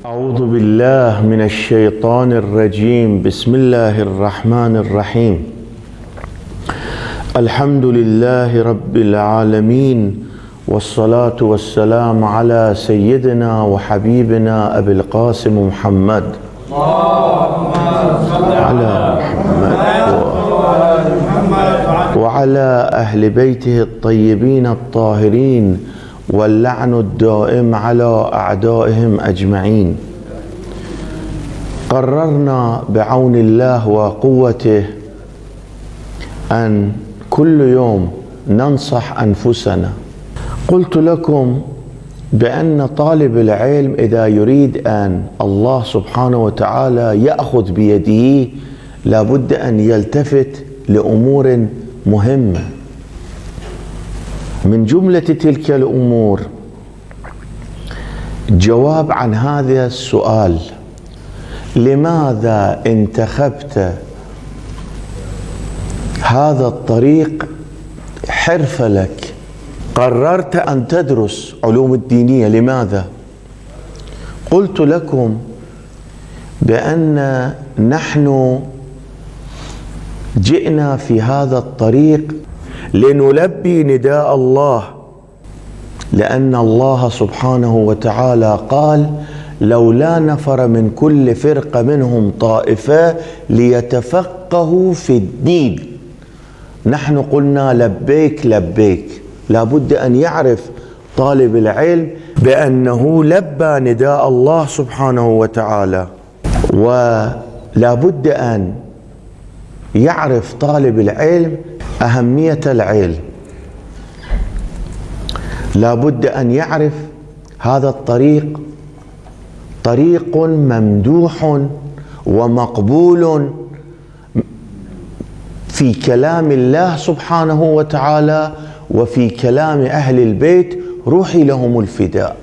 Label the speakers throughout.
Speaker 1: أعوذ بالله من الشيطان الرجيم. بسم الله الرحمن الرحيم. الحمد لله رب العالمين، والصلاة والسلام على سيدنا وحبيبنا أبي القاسم محمد على محمد وعلى أهل بيته الطيبين الطاهرين، واللعن الدائم على أعدائهم أجمعين. قررنا بعون الله وقوته أن كل يوم ننصح أنفسنا. قلت لكم بأن طالب العلم إذا يريد أن الله سبحانه وتعالى يأخذ بيده لابد أن يلتفت لأمور مهمة. من جملة تلك الأمور جواب عن هذا السؤال: لماذا انتخبت هذا الطريق حرفة لك؟ قررت أن تدرس علوم الدينية، لماذا؟ قلت لكم بأن نحن جئنا في هذا الطريق لنلبي نداء الله، لأن الله سبحانه وتعالى قال: لولا نفر من كل فرقة منهم طائفة ليتفقهوا في الدين. نحن قلنا لبيك لبيك. لابد أن يعرف طالب العلم بأنه لبى نداء الله سبحانه وتعالى، ولابد أن يعرف طالب العلم أهمية العلم. لابد أن يعرف هذا الطريق طريق ممدوح ومقبول في كلام الله سبحانه وتعالى وفي كلام أهل البيت روحي لهم الفداء.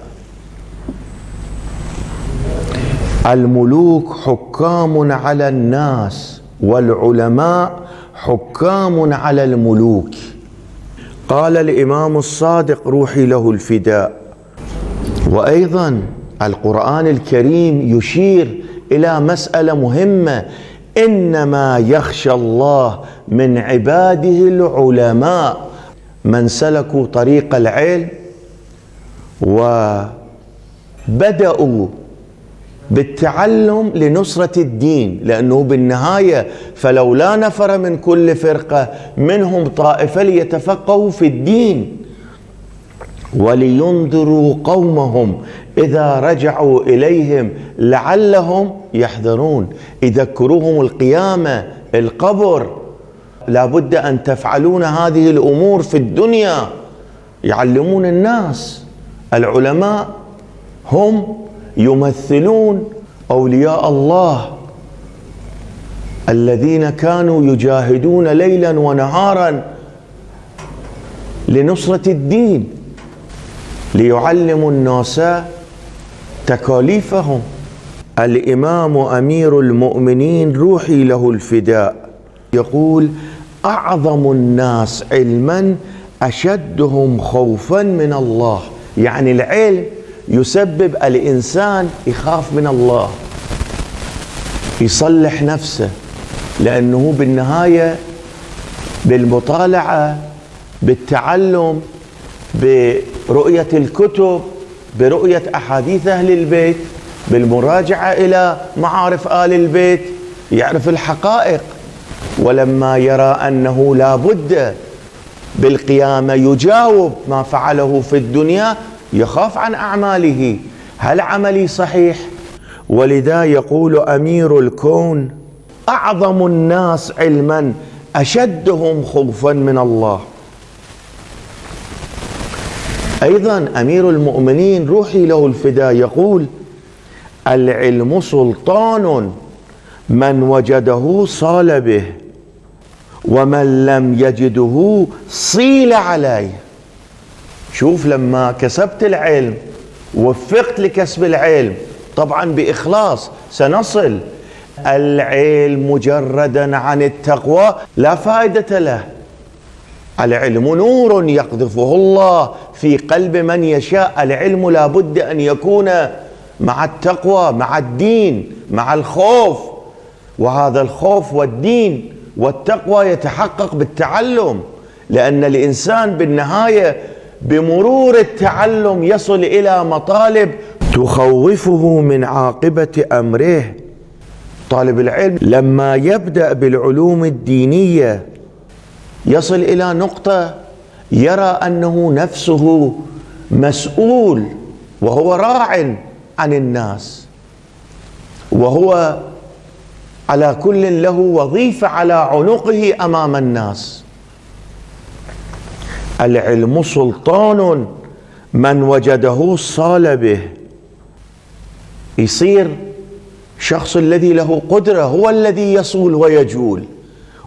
Speaker 1: الملوك حكام على الناس، والعلماء حكام على الملوك. قال الإمام الصادق: روحي له الفداء. وأيضا القرآن الكريم يشير إلى مسألة مهمة: إنما يخشى الله من عباده العلماء. من سلكوا طريق العلم وبدأوا بالتعلم لنصرة الدين، لأنه بالنهاية فلولا نفر من كل فرقة منهم طائفة ليتفقهوا في الدين ولينذروا قومهم إذا رجعوا إليهم لعلهم يحذرون. يذكروهم القيامة، القبر. لابد أن تفعلون هذه الأمور في الدنيا، يعلمون الناس. العلماء هم يمثلون أولياء الله الذين كانوا يجاهدون ليلا ونهارا لنصرة الدين، ليعلموا الناس تكاليفهم. الإمام أمير المؤمنين روحي له الفداء يقول: أعظم الناس علما أشدهم خوفا من الله. يعني العلم يسبب الإنسان يخاف من الله، يصلح نفسه، لأنه بالنهاية بالمطالعة، بالتعلم، برؤية الكتب، برؤية أحاديث أهل البيت، بالمراجعة إلى معارف آل البيت يعرف الحقائق. ولما يرى أنه لا بد بالقيامة يجاوب ما فعله في الدنيا يخاف عن أعماله، هل عملي صحيح؟ ولذا يقول أمير الكون: أعظم الناس علما أشدهم خوفا من الله. أيضا أمير المؤمنين روحي له الفداء يقول: العلم سلطان، من وجده صال به، ومن لم يجده صيل عليه. شوف، لما كسبت العلم، وفقت لكسب العلم، طبعا بإخلاص سنصل. العلم مجردا عن التقوى لا فائدة له. العلم نور يقذفه الله في قلب من يشاء. العلم لا بد أن يكون مع التقوى، مع الدين، مع الخوف. وهذا الخوف والدين والتقوى يتحقق بالتعلم، لأن الإنسان بالنهاية بمرور التعلم يصل إلى مطالب تخوفه من عاقبة أمره. طالب العلم لما يبدأ بالعلوم الدينية يصل إلى نقطة يرى أنه نفسه مسؤول، وهو راع عن الناس، وهو على كل له وظيفة على عنقه أمام الناس. العلم سلطان من وجده صال به. يصير شخص الذي له قدرة هو الذي يصول ويجول،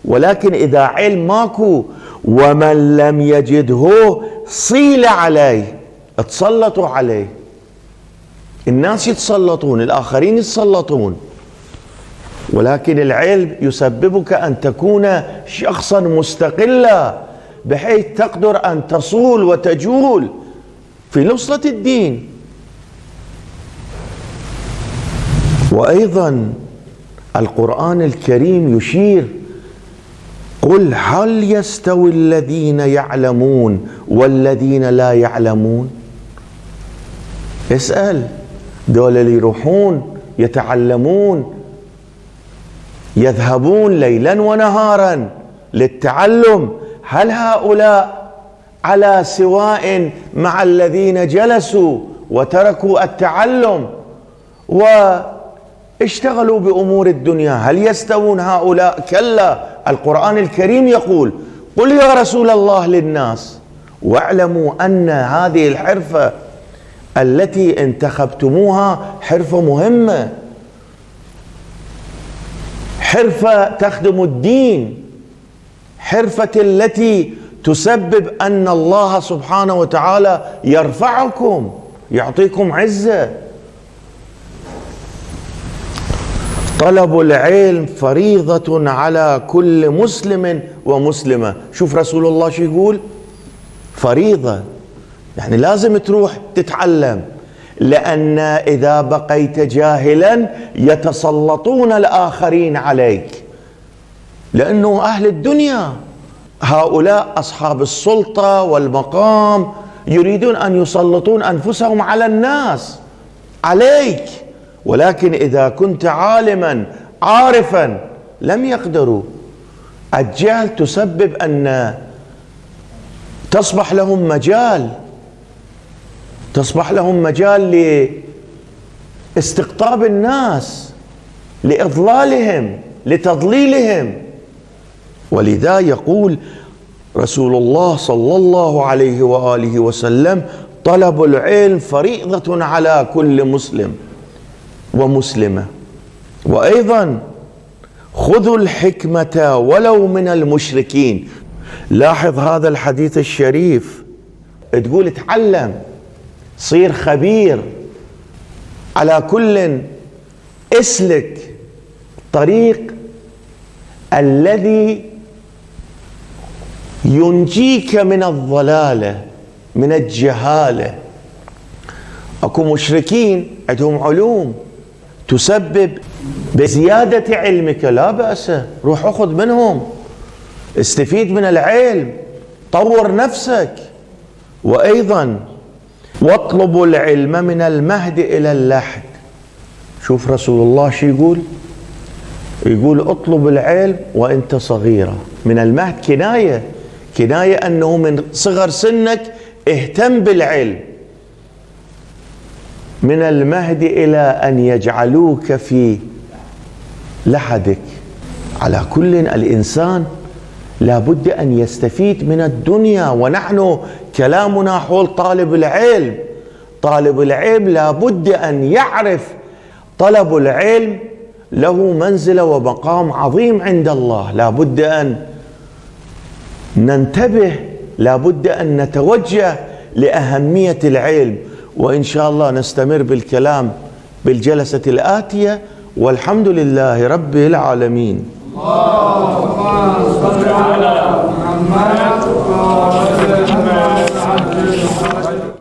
Speaker 1: ولكن إذا علم ماكو ومن لم يجده صيل عليه، تسلطوا عليه، الناس يتسلطون، الآخرين يتسلطون. ولكن العلم يسببك أن تكون شخصا مستقلا بحيث تقدر أن تصول وتجول في نصرة الدين. وأيضا القرآن الكريم يشير: قل هل يستوي الذين يعلمون والذين لا يعلمون؟ اسأل دول اللي يروحون يتعلمون، يذهبون ليلا ونهارا للتعلم، هل هؤلاء على سواء مع الذين جلسوا وتركوا التعلم واشتغلوا بأمور الدنيا؟ هل يستوون هؤلاء؟ كلا. القرآن الكريم يقول: قل يا رسول الله للناس واعلموا أن هذه الحرفة التي انتخبتموها حرفة مهمة، حرفة تخدم الدين، حرفة التي تسبب أن الله سبحانه وتعالى يرفعكم، يعطيكم عزة. طلب العلم فريضة على كل مسلم ومسلمة. شوف رسول الله شو يقول: فريضة، يعني لازم تروح تتعلم، لأن إذا بقيت جاهلا يتسلطون الآخرين عليك، لأنه أهل الدنيا هؤلاء أصحاب السلطة والمقام يريدون أن يسلطون أنفسهم على الناس، عليك. ولكن إذا كنت عالما عارفا لم يقدروا. الجهل تسبب أن تصبح لهم مجال لاستقطاب الناس، لإضلالهم، لتضليلهم. ولذا يقول رسول الله صلى الله عليه وآله وسلم: طلب العلم فريضة على كل مسلم ومسلمة. وأيضا خذوا الحكمة ولو من المشركين. لاحظ هذا الحديث الشريف، تقول اتعلم، صير خبير، على كل اسلك طريق الذي ينجيك من الضلالة، من الجهالة. اكو مشركين عندهم علوم تسبب بزيادة علمك، لا بأس، روح اخذ منهم، استفيد من العلم، طور نفسك. وأيضا واطلبوا العلم من المهد إلى اللحد. شوف رسول الله شو يقول: يقول اطلب العلم وانت صغيرة. من المهد كناية أنه من صغر سنك اهتم بالعلم. من المهد إلى أن يجعلوك في لحدك. على كل الإنسان لابد أن يستفيد من الدنيا، ونحن كلامنا حول طالب العلم. طالب العلم لابد أن يعرف طلب العلم له منزلة ومقام عظيم عند الله. لابد أن ننتبه، لابد أن نتوجه لأهمية العلم. وإن شاء الله نستمر بالكلام بالجلسة الآتية، والحمد لله رب العالمين. اللهم صل على محمد.